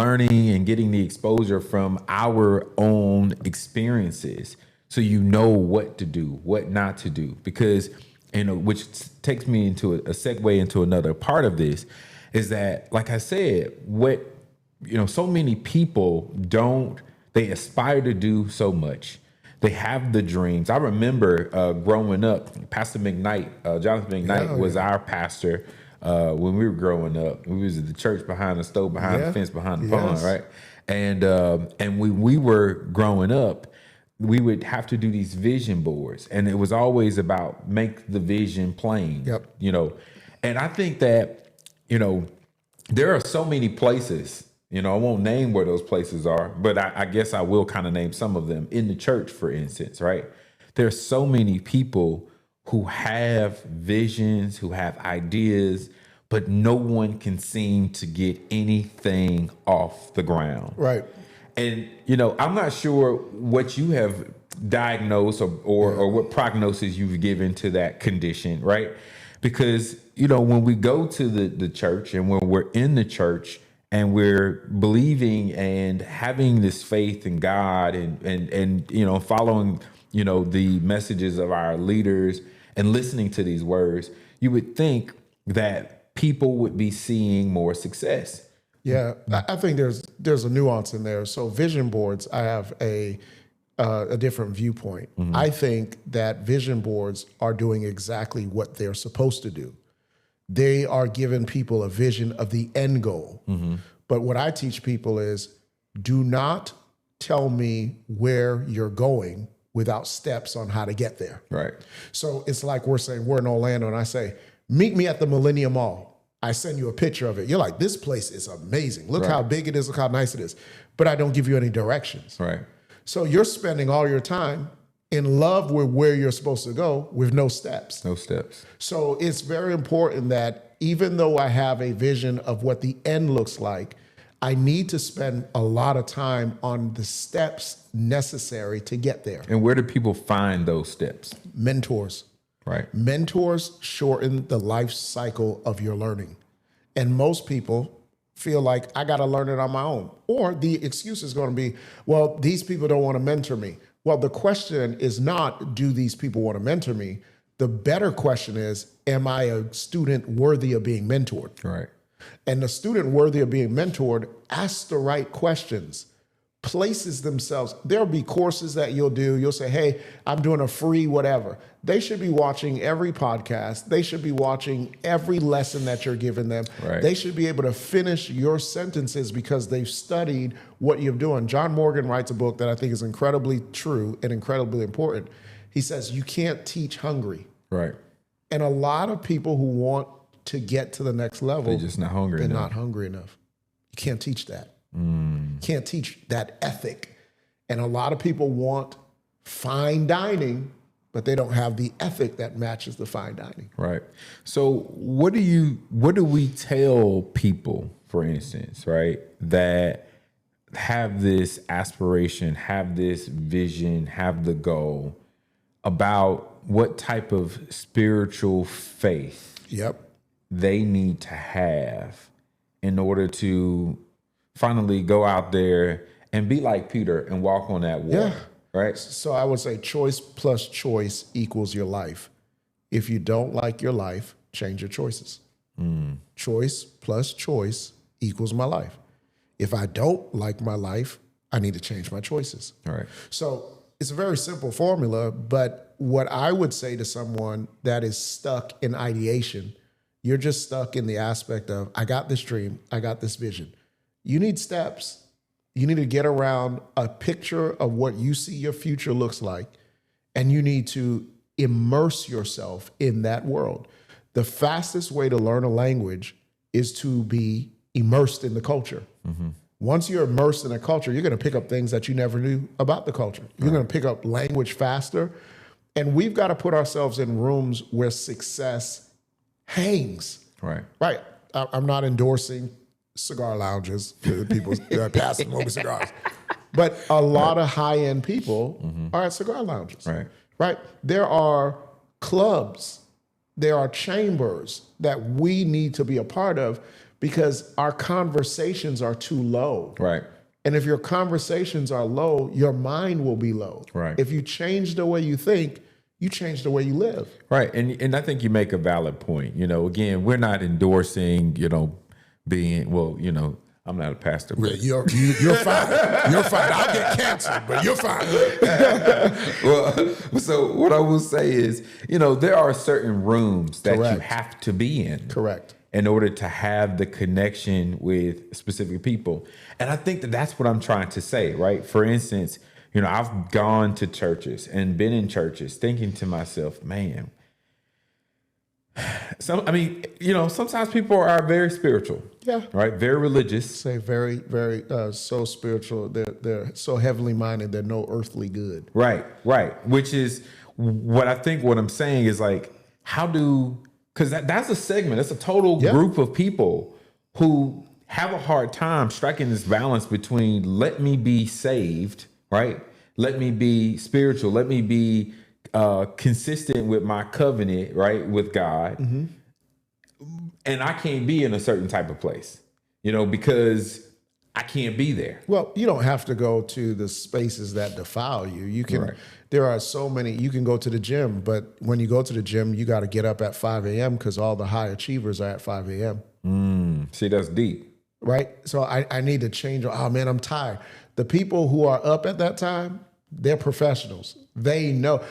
learning and getting the exposure from our own experiences, so you know what to do, what not to do. Because, which takes me into a segue into another part of this, is that, like I said, so many people they aspire to do so much. They have the dreams. I remember growing up, Pastor McKnight, Jonathan McKnight was our pastor when we were growing up. We was at the church behind the stove, behind the fence, behind the pond, right? And when we were growing up, we would have to do these vision boards, and it was always about make the vision plain. And I think that, there are so many places, I won't name where those places are, but I guess I will kind of name some of them. In the church, for instance, right? There's so many people who have visions, who have ideas, but no one can seem to get anything off the ground. Right. And, I'm not sure what you have diagnosed or what prognosis you've given to that condition, right? Because, when we go to the church, and when we're in the church and we're believing and having this faith in God and following, the messages of our leaders and listening to these words, you would think that people would be seeing more success. Yeah, I think there's a nuance in there. So vision boards, I have a different viewpoint. Mm-hmm. I think that vision boards are doing exactly what they're supposed to do. They are giving people a vision of the end goal. Mm-hmm. But what I teach people is, do not tell me where you're going without steps on how to get there. Right. So it's like we're in Orlando, and I say, meet me at the Millennium Mall. I send you a picture of it. You're like, this place is amazing. Look how big it is. Look how nice it is. But I don't give you any directions. Right. So you're spending all your time in love with where you're supposed to go with no steps. No steps. So it's very important that even though I have a vision of what the end looks like, I need to spend a lot of time on the steps necessary to get there. And where do people find those steps? Mentors. Right. Mentors shorten the life cycle of your learning. And most people feel like, I got to learn it on my own. Or the excuse is going to be, well, these people don't want to mentor me. Well, the question is not, do these people want to mentor me? The better question is, am I a student worthy of being mentored? Right. And the student worthy of being mentored asks the right questions, places themselves. There'll be courses that you'll do. You'll say, hey, I'm doing a free whatever. They should be watching every podcast. They should be watching every lesson that you're giving them. Right. They should be able to finish your sentences because they've studied what you're doing. John Morgan writes a book that I think is incredibly true and incredibly important. He says, you can't teach hungry. Right. And a lot of people who want to get to the next level, they're just not hungry enough. They're not hungry enough. You can't teach that. Can't teach that ethic. And a lot of people want fine dining, but they don't have the ethic that matches the fine dining. Right. So what do we tell people, for instance, right, that have this aspiration, have this vision, have the goal, about what type of spiritual faith they need to have in order to finally go out there and be like Peter and walk on that water, right? So I would say choice plus choice equals your life. If you don't like your life, change your choices. Choice plus choice equals my life. If I don't like my life, I need to change my choices. All right. So it's a very simple formula, but what I would say to someone that is stuck in ideation, you're just stuck in the aspect of, I got this dream, I got this vision. You need steps. You need to get around a picture of what you see your future looks like, and you need to immerse yourself in that world. The fastest way to learn a language is to be immersed in the culture. Mm-hmm. Once you're immersed in a culture, you're going to pick up things that you never knew about the culture. You're going to pick up language faster. And we've got to put ourselves in rooms where success hangs. Right. Right. I'm not endorsing cigar lounges for the people passing smoking cigars. But a lot of high-end people are at cigar lounges. Right. Right. There are clubs, there are chambers that we need to be a part of, because our conversations are too low. Right. And if your conversations are low, your mind will be low. Right. If you change the way you think, you change the way you live. Right. And I think you make a valid point. You know, again, we're not endorsing, being, I'm not a pastor. But You're fine. You're fine. I'll get canceled, but you're fine. well, so what I will say is, there are certain rooms that you Correct. have to be in. Correct. In order to have the connection with specific people. And I think that that's what I'm trying to say, right? For instance, I've gone to churches and been in churches thinking to myself, man, sometimes people are very spiritual. Yeah. Right? Very religious. Say very, very so spiritual. They're so heavenly minded. They're no earthly good. Right. Which is what I'm saying is like, because that's a segment. That's a total group of people who have a hard time striking this balance between let me be saved, right? Let me be spiritual. Let me be consistent with my covenant, right, with God. Mm-hmm. And I can't be in a certain type of place, because I can't be there. Well, you don't have to go to the spaces that defile you. You can. Right. There are so many. You can go to the gym, but when you go to the gym, you got to get up at 5 a.m. because all the high achievers are at 5 a.m. See, that's deep. Right? So I need to change. Oh, man, I'm tired. The people who are up at that time, they're professionals. They know.